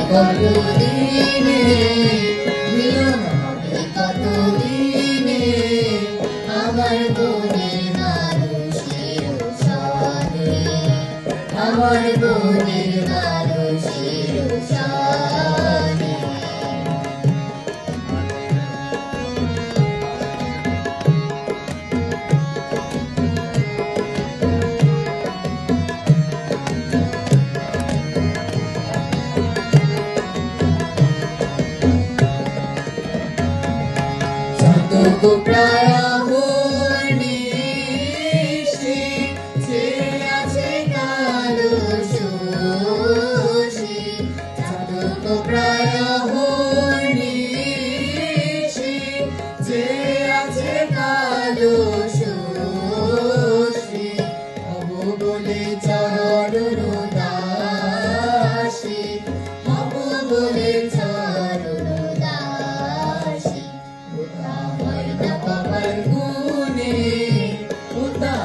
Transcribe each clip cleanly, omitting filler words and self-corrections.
কতদিনে মিলন হবে কতদিনে আমার মনের মানুষের সাথে আমার মনের মানুষের সাথে তো প্রায় নিশি যে আছে কালো শোষী তো প্রায় নিশি যে আছে কালো শোষী হব বলে চরণ দাসী হব বলে চরণ দাসী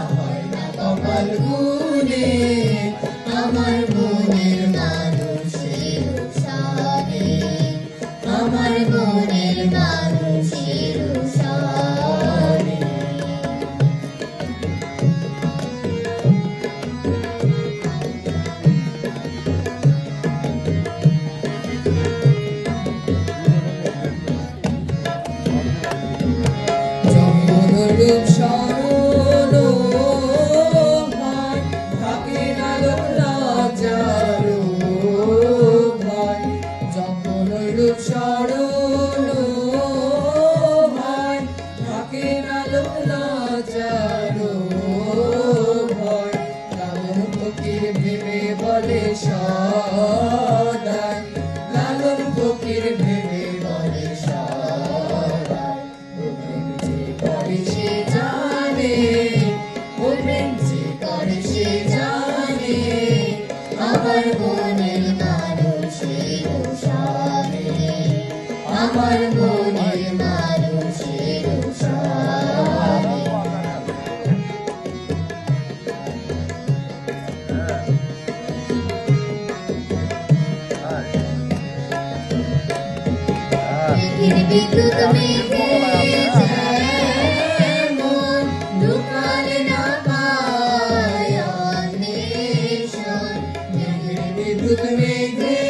হয় না কপাল গুনে আমার মনের মানুষের সাথে আমার মনের মানুষের সাথে রূপ স্মরণ হয় থাকে না লজ্জার ভয় যখন রূপ স্মরণ হয় থাকে না লজ্জার ভয় লালন ফকির ভেবে বলে সদাই লালন ফকির ভেবে বলে সদাই সে জানে ও প্রেম যে করে সে জানে আমার মনের মানুষের সাথে আমার মনের মানুষের সাথে বিদ্যুৎ মেঘে লুকালে না পায় অন্বেষণ বিদ্যুৎ মেঘে